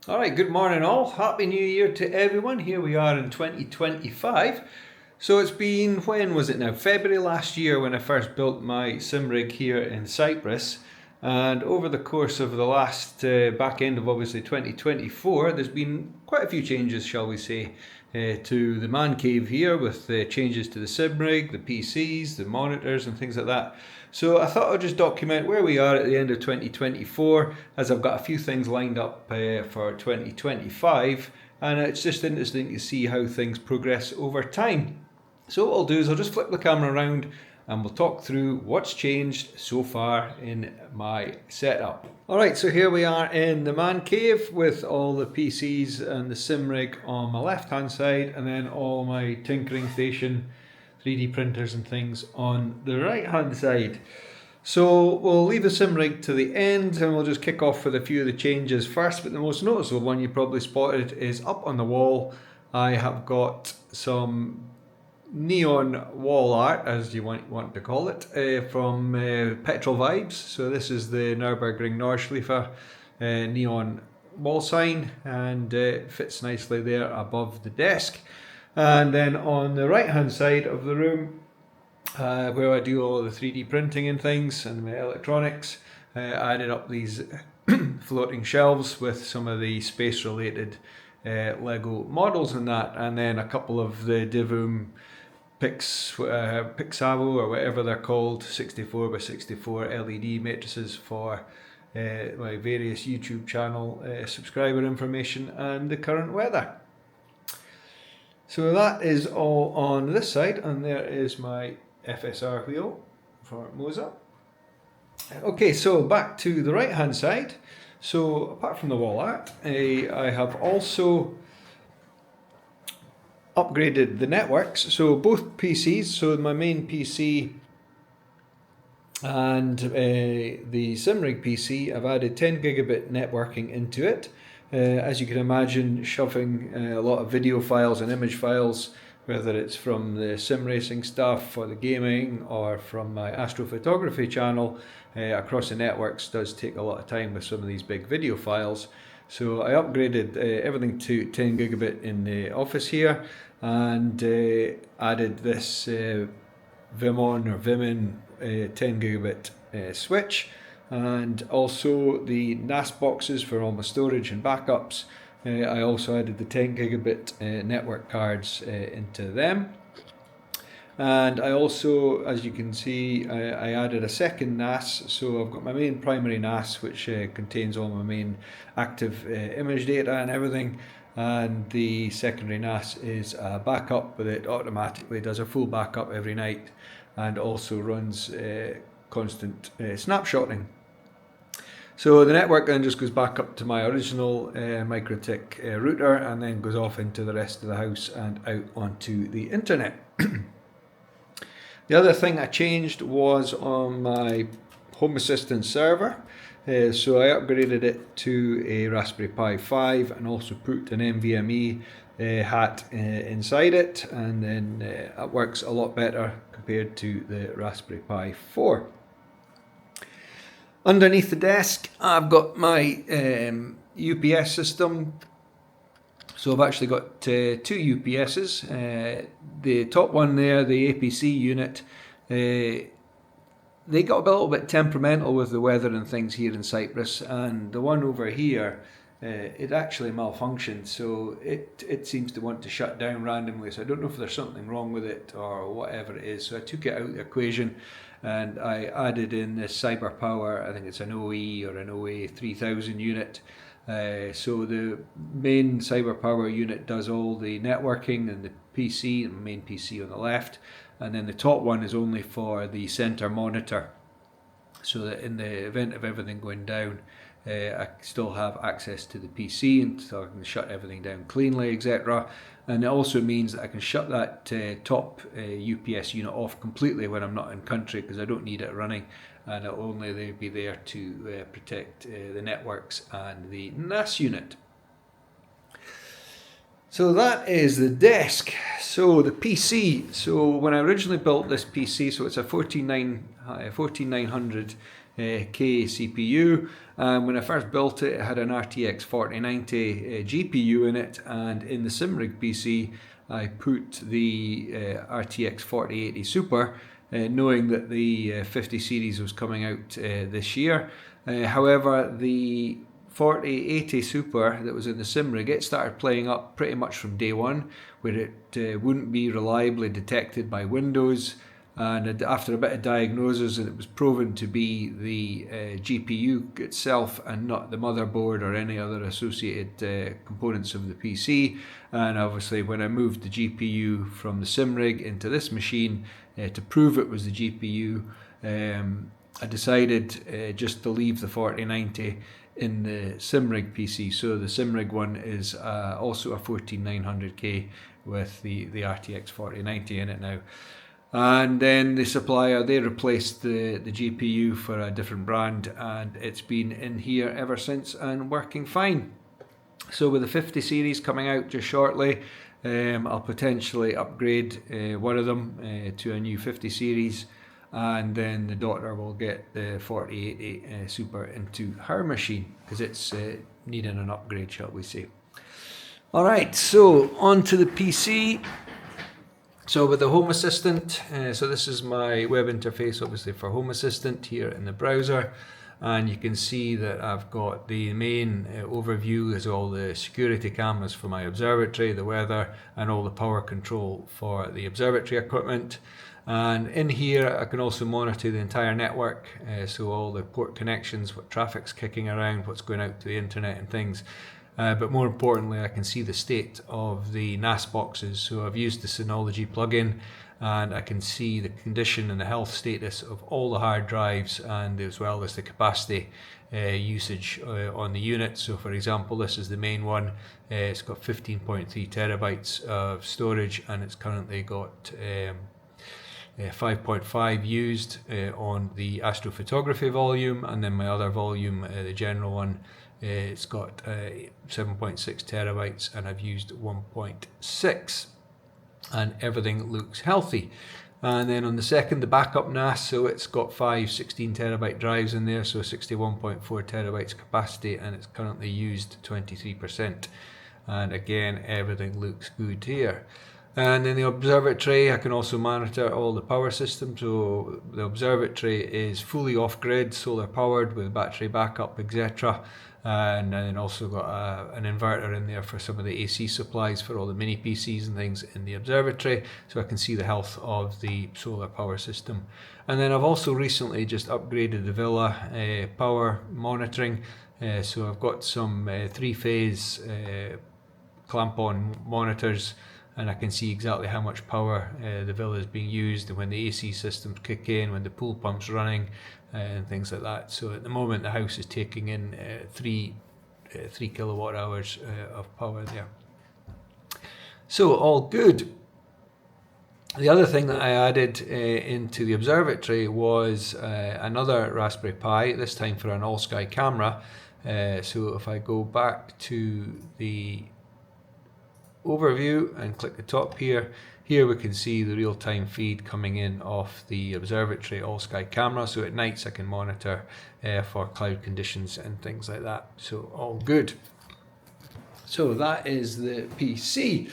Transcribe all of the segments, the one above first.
Alright, good morning all. Happy New Year to everyone. Here we are in 2025. So it's been, when was it now? February last year when I first built my sim rig here in Cyprus. And over the course of the last back end of obviously 2024, there's been quite a few changes, shall we say, to the man cave here with changes to the sim rig, the PCs, the monitors and things like that. So I thought I'd just document where we are at the end of 2024, as I've got a few things lined up for 2025, and it's just interesting to see how things progress over time. So what I'll do is I'll just flip the camera around and we'll talk through what's changed so far in my setup. Alright, so here we are in the man cave with all the PCs and the sim rig on my left hand side, and then all my tinkering station, 3D printers and things on the right hand side. So we'll leave the sim rig to the end and we'll just kick off with a few of the changes first, but the most noticeable one you probably spotted is up on the wall. I have got some neon wall art, as you want to call it, from Petrol Vibes. So this is the Nürburgring Nordschleife neon wall sign, and it fits nicely there above the desk. And then on the right hand side of the room, where I do all the 3D printing and things and my electronics, I added up these floating shelves with some of the space related Lego models and that, and then a couple of the Divoom Pixavo or whatever they're called, 64 by 64 LED matrices for my various YouTube channel subscriber information and the current weather. So that is all on this side, and there is my FSR wheel for Moza. Okay, so back to the right hand side. So apart from the wall art, I have also upgraded the networks. So both PCs, so my main PC and the SimRig PC, I've added 10 gigabit networking into it. As you can imagine, shoving a lot of video files and image files, whether it's from the sim racing stuff or the gaming or from my astrophotography channel, across the networks does take a lot of time with some of these big video files. So I upgraded everything to 10 gigabit in the office here, and added this Vimon or Vimin 10 gigabit switch, and also the NAS boxes for all my storage and backups. I also added the 10 gigabit network cards into them. And I also, as you can see, I added a second NAS. So I've got my main primary NAS, which contains all my main active image data and everything. And the secondary NAS is a backup, but it automatically does a full backup every night and also runs constant snapshotting. So the network then just goes back up to my original MikroTik router, and then goes off into the rest of the house and out onto the internet. The other thing I changed was on my Home Assistant server. So I upgraded it to a Raspberry Pi 5 and also put an NVMe hat inside it, and then it works a lot better compared to the Raspberry Pi 4. Underneath the desk, I've got my UPS system. So I've actually got two UPSs. The top one there, the APC unit, they got a little bit temperamental with the weather and things here in Cyprus, and the one over here, it actually malfunctioned, so it seems to want to shut down randomly. So I don't know if there's something wrong with it or whatever it is. So I took it out of the equation and I added in this CyberPower, I think it's an OE or an OA 3000 unit. So the main CyberPower unit does all the networking and the PC, and the main PC on the left, and then the top one is only for the center monitor, so that in the event of everything going down, I still have access to the PC, and so I can shut everything down cleanly, etc. And it also means that I can shut that top UPS unit off completely when I'm not in country, because I don't need it running, and it'll only be there to protect the networks and the NAS unit. So that is the desk. So the PC, so when I originally built this PC, so it's a 14900 CPU. When I first built it, it had an RTX 4090 GPU in it, and in the SimRig PC I put the RTX 4080 Super, knowing that the 50 series was coming out this year. However, the 4080 Super that was in the SimRig, it started playing up pretty much from day one, where it wouldn't be reliably detected by Windows. And after a bit of diagnosis, it was proven to be the GPU itself and not the motherboard or any other associated components of the PC. And obviously when I moved the GPU from the SimRig into this machine to prove it was the GPU, I decided just to leave the 4090 in the SimRig PC. So the SimRig one is also a 14900K with the RTX 4090 in it now. And then the supplier, they replaced the GPU for a different brand, and it's been in here ever since and working fine. So with the 50 series coming out just shortly, I'll potentially upgrade one of them to a new 50 series, and then the daughter will get the 4080 Super into her machine because it's needing an upgrade, shall we say. Alright, so on to the PC. So with the Home Assistant, so this is my web interface obviously for Home Assistant here in the browser, and you can see that I've got the main overview as all the security cameras for my observatory, the weather, and all the power control for the observatory equipment. And in here I can also monitor the entire network, so all the port connections, what traffic's kicking around, what's going out to the internet and things. But more importantly, I can see the state of the NAS boxes. So I've used the Synology plugin, and I can see the condition and the health status of all the hard drives, and as well as the capacity usage on the unit. So for example, this is the main one. It's got 15.3 terabytes of storage, and it's currently got 5.5 used on the astrophotography volume, and then my other volume, the general one, it's got 7.6 terabytes, and I've used 1.6, and everything looks healthy. And then on the second, the backup NAS, so it's got 5 16 terabyte drives in there, so 61.4 terabytes capacity, and it's currently used 23%. And again, everything looks good here. And in the observatory, I can also monitor all the power systems. So the observatory is fully off-grid, solar powered with battery backup, etc. And then also got an inverter in there for some of the AC supplies for all the mini PCs and things in the observatory, so I can see the health of the solar power system. And then I've also recently just upgraded the villa power monitoring, so I've got some 3-phase clamp-on monitors, and I can see exactly how much power the villa is being used, and when the AC systems kick in, when the pool pump's running, and things like that. So at the moment the house is taking in 3 kilowatt hours of power there. So all good. The other thing that I added into the observatory was another Raspberry Pi, this time for an all-sky camera. So if I go back to the overview and click the top here we can see the real-time feed coming in off the observatory all-sky camera, so at nights I can monitor for cloud conditions and things like that. So all good. So that is the PC.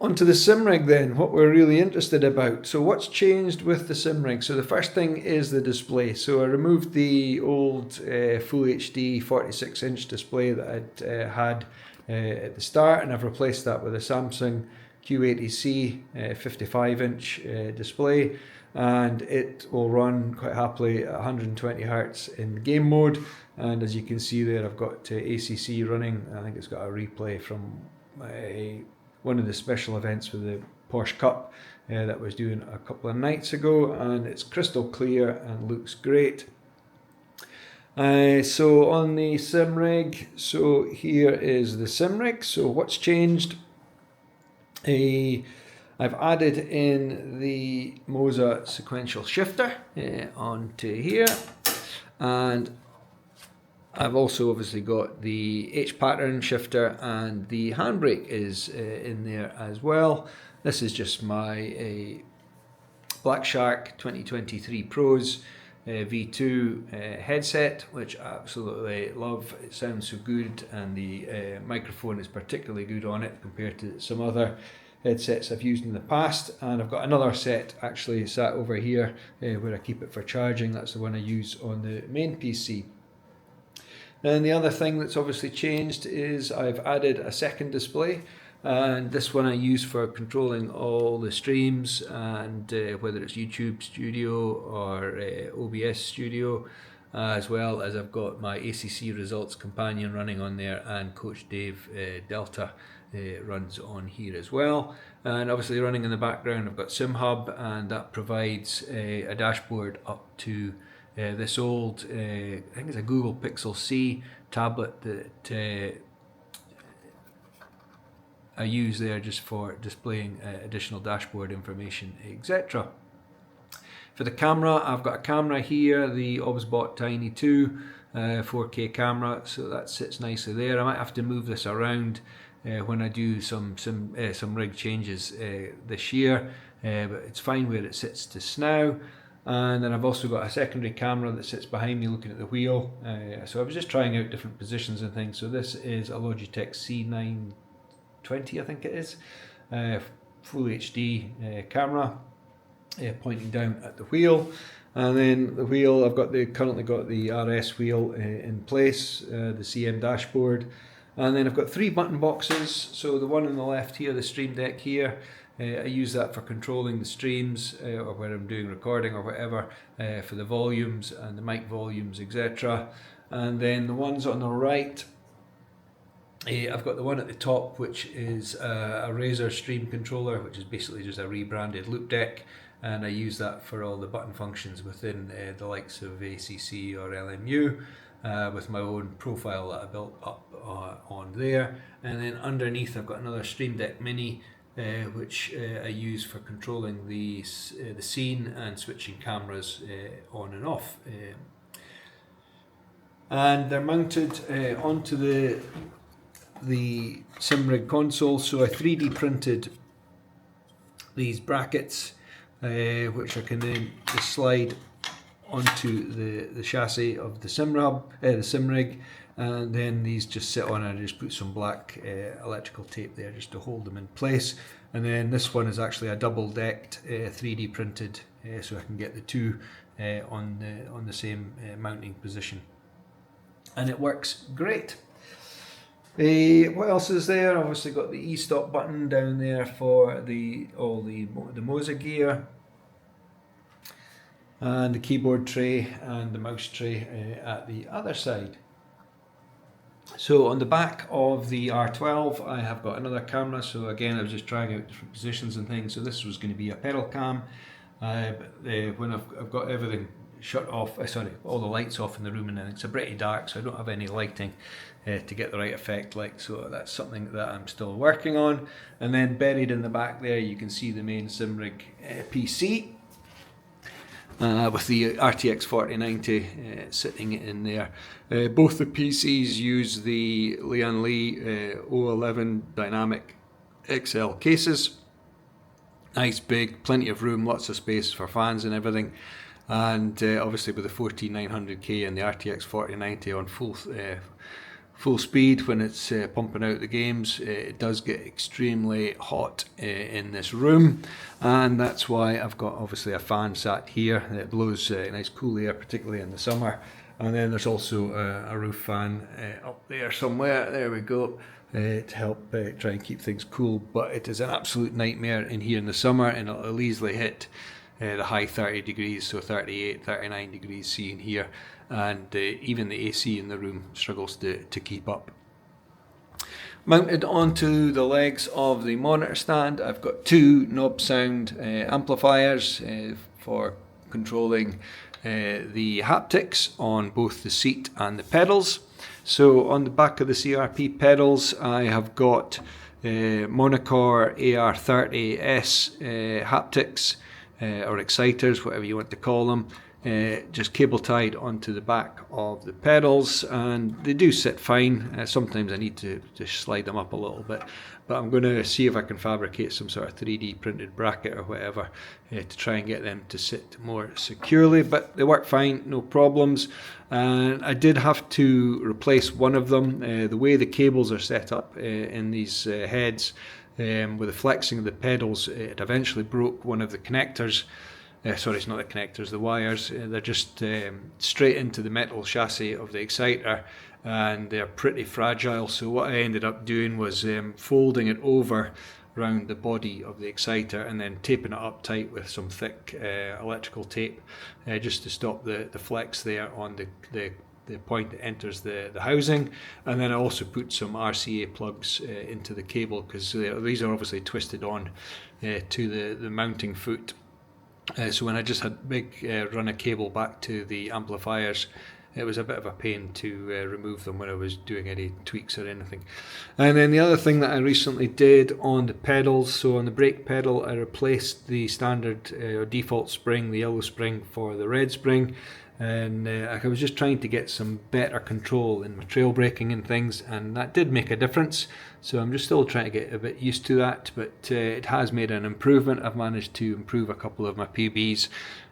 Onto the SimRig then, what we're really interested about. So what's changed with the SimRig? So the first thing is the display. So I removed the old Full HD 46-inch display that I'd had at the start, and I've replaced that with a Samsung Q80C 55-inch display, and it will run quite happily at 120 Hz in game mode. And as you can see there, I've got ACC running. I think it's got a replay from one of the special events with the Porsche Cup that was doing a couple of nights ago, and it's crystal clear and looks great. So on the SimRig, so here is the SimRig. So what's changed? I've added in the Moza sequential shifter onto here, and I've also obviously got the H pattern shifter, and the handbrake is in there as well. This is just my Black Shark 2023 Pros V2 headset, which I absolutely love. It sounds so good, and the microphone is particularly good on it compared to some other headsets I've used in the past. And I've got another set actually sat over here where I keep it for charging. That's the one I use on the main PC. And the other thing that's obviously changed is I've added a second display, and this one I use for controlling all the streams, and whether it's YouTube Studio or OBS Studio, as well as I've got my ACC Results Companion running on there, and Coach Dave Delta runs on here as well. And obviously running in the background I've got SimHub, and that provides a dashboard up to this old, I think it's a Google Pixel C tablet that I use there just for displaying additional dashboard information, etc. For the camera, I've got a camera here, the Obsbot Tiny 2 4K camera, so that sits nicely there. I might have to move this around when I do some rig changes this year, but it's fine where it sits just now. And then I've also got a secondary camera that sits behind me looking at the wheel. So I was just trying out different positions and things. So this is a Logitech C920, I think it is, full HD camera, pointing down at the wheel. And then the wheel, I've got currently got the RS wheel in place, the CM dashboard. And then I've got 3 button boxes. So the one on the left here, the Stream Deck here, I use that for controlling the streams or when I'm doing recording or whatever, for the volumes and the mic volumes, etc. And then the ones on the right, I've got the one at the top, which is a Razer Stream controller, which is basically just a rebranded loop deck, and I use that for all the button functions within the likes of ACC or LMU, with my own profile that I built up on there. And then underneath I've got another Stream Deck Mini, which I use for controlling the scene and switching cameras on and off. And they're mounted onto the SimRig console, so I 3D printed these brackets, which I can then just slide onto the chassis of the SimRig, and then these just sit on, and I just put some black electrical tape there just to hold them in place. And then this one is actually a double decked 3D printed, so I can get the two on the same mounting position, and it works great. What else is there? Obviously got the eStop button down there for all the Moza gear, and the keyboard tray and the mouse tray at the other side. So on the back of the R12 I have got another camera, so again I was just trying out different positions and things. So this was going to be a pedal cam, but when I've got everything shut off, all the lights off in the room, and it's pretty dark, so I don't have any lighting to get the right effect, so that's something that I'm still working on. And then buried in the back there you can see the main SimRig PC, with the RTX 4090 sitting in there. Both the PCs use the Lian 011 dynamic XL cases. Nice big, plenty of room, lots of space for fans and everything. And obviously with the 14900K and the RTX 4090 on full speed when it's pumping out the games, it does get extremely hot in this room, and that's why I've got obviously a fan sat here that blows nice cool air, particularly in the summer. And then there's also a roof fan up there somewhere, there we go, to help try and keep things cool. But it is an absolute nightmare in here in the summer, and it'll easily hit the high 30 degrees, so 38, 39 degrees C in here, and even the AC in the room struggles to keep up. Mounted onto the legs of the monitor stand, I've got 2 Nobsound amplifiers for controlling the haptics on both the seat and the pedals. So on the back of the CRP pedals I have got Monacor AR-30 haptics, or exciters, whatever you want to call them. just cable tied onto the back of the pedals, and they do sit fine. Sometimes I need to just slide them up a little bit, but I'm going to see if I can fabricate some sort of 3D printed bracket or whatever to try and get them to sit more securely, but they work fine, no problems. And I did have to replace one of them. The way the cables are set up in these heads, with the flexing of the pedals, it eventually broke one of the connectors. Sorry, it's not the connectors, the wires. They're just straight into the metal chassis of the exciter, and they're pretty fragile. So what I ended up doing was folding it over around the body of the exciter and then taping it up tight with some thick electrical tape, just to stop the flex there on the point that enters the housing. And then I also put some RCA plugs into the cable, because these are obviously twisted on to the mounting foot. So when I just had a big run of cable back to the amplifiers, it was a bit of a pain to remove them when I was doing any tweaks or anything. And then the other thing that I recently did on the pedals, so on the brake pedal, I replaced the standard default spring, the yellow spring, for the red spring. And I was just trying to get some better control in my trail braking and things, and that did make a difference. So I'm just still trying to get a bit used to that, but it has made an improvement. I've managed to improve a couple of my PBs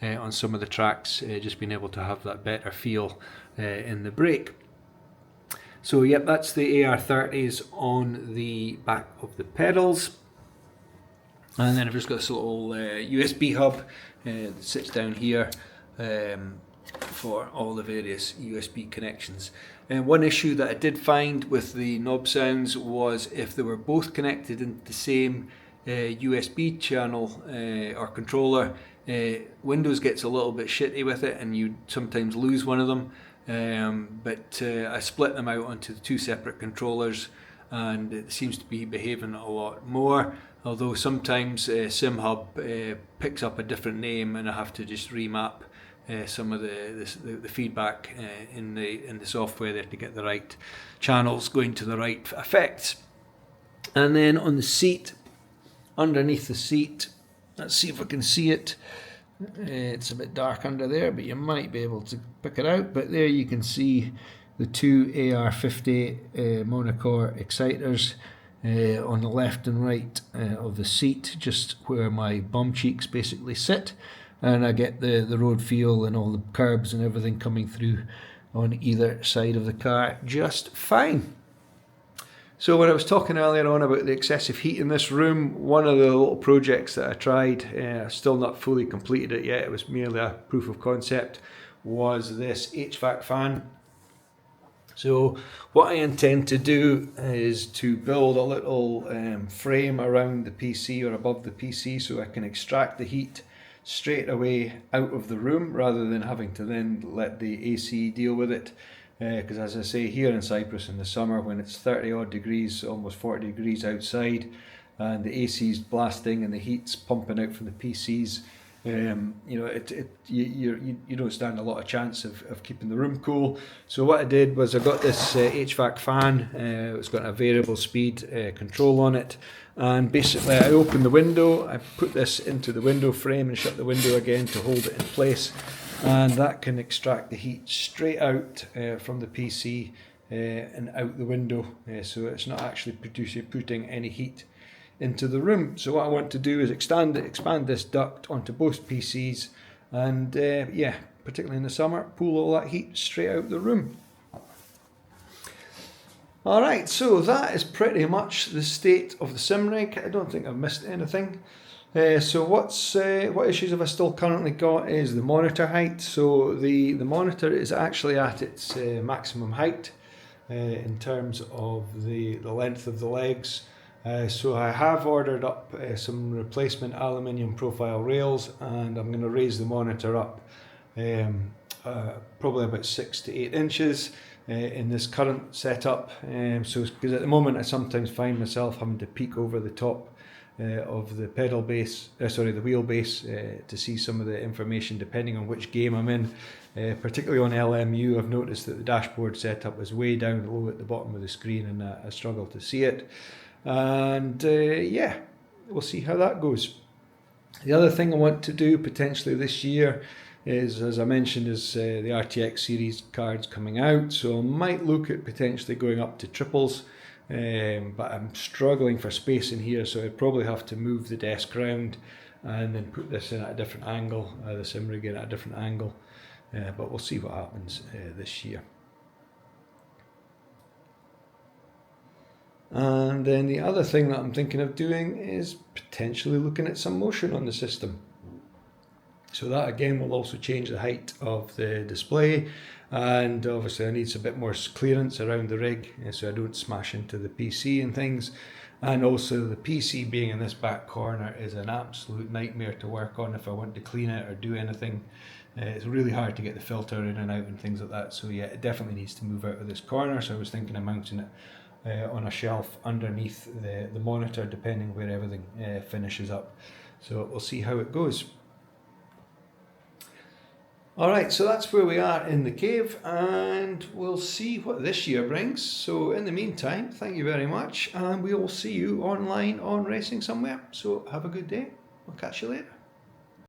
on some of the tracks, just being able to have that better feel in the brake. So yep, that's the AR-30s on the back of the pedals. And then I've just got this little USB hub that sits down here for all the various USB connections. And one issue that I did find with the Nobsounds was if they were both connected into the same USB channel or controller, Windows gets a little bit shitty with it and you sometimes lose one of them. But I split them out onto the two separate controllers, and it seems to be behaving a lot more. Although sometimes SimHub picks up a different name and I have to just remap some of the feedback in the software there to get the right channels going to the right effects. And then on the seat, underneath the seat, let's see if I can see it. It's a bit dark under there, but you might be able to pick it out. But there you can see the two AR-50 Monacor exciters on the left and right of the seat, just where my bum cheeks basically sit. And I get the road feel and all the curbs and everything coming through on either side of the car just fine. So when I was talking earlier on about the excessive heat in this room, one of the little projects that I tried, still not fully completed it yet, it was merely a proof of concept, was this HVAC fan. So what I intend to do is to build a little frame around the PC or above the PC so I can extract the heat straight away out of the room rather than having to then let the AC deal with it. Because as I say, here in Cyprus in the summer when it's 30 odd degrees, almost 40 degrees outside, and the AC's blasting and the heat's pumping out from the PCs, you don't stand a lot of chance of keeping the room cool. So what I did was I got this HVAC fan. It's got a variable speed control on it, and basically I open the window, I put this into the window frame and shut the window again to hold it in place, and that can extract the heat straight out from the PC and out the window, so it's not actually putting any heat into the room. So what I want to do is expand this duct onto both PCs, and particularly in the summer, pull all that heat straight out the room. Alright, so that is pretty much the state of the sim rig. I don't think I've missed anything. So what issues have I still currently got is the monitor height. So the monitor is actually at its maximum height in terms of the length of the legs. So I have ordered up some replacement aluminium profile rails, and I'm going to raise the monitor up probably about 6 to 8 inches in this current setup. So because at the moment I sometimes find myself having to peek over the top of the pedal base, the wheelbase, to see some of the information depending on which game I'm in. Particularly on LMU, I've noticed that the dashboard setup is way down low at the bottom of the screen, and I struggle to see it. And we'll see how that goes. The other thing I want to do potentially this year is, as I mentioned, is the RTX series cards coming out, so I might look at potentially going up to triples, but I'm struggling for space in here, so I'd probably have to move the desk around and then put this in at a different angle, the sim rig in at a different angle, but we'll see what happens this year. And then the other thing that I'm thinking of doing is potentially looking at some motion on the system. So that again will also change the height of the display, and obviously I need a bit more clearance around the rig so I don't smash into the PC and things. And also the PC being in this back corner is an absolute nightmare to work on if I want to clean it or do anything. It's really hard to get the filter in and out and things like that, so yeah, it definitely needs to move out of this corner. So I was thinking of mounting it on a shelf underneath the monitor, depending where everything finishes up. So we'll see how it goes. Alright, so that's where we are in the cave, and we'll see what this year brings. So in the meantime, thank you very much, and we will see you online on Racing Somewhere. So have a good day. We'll catch you later.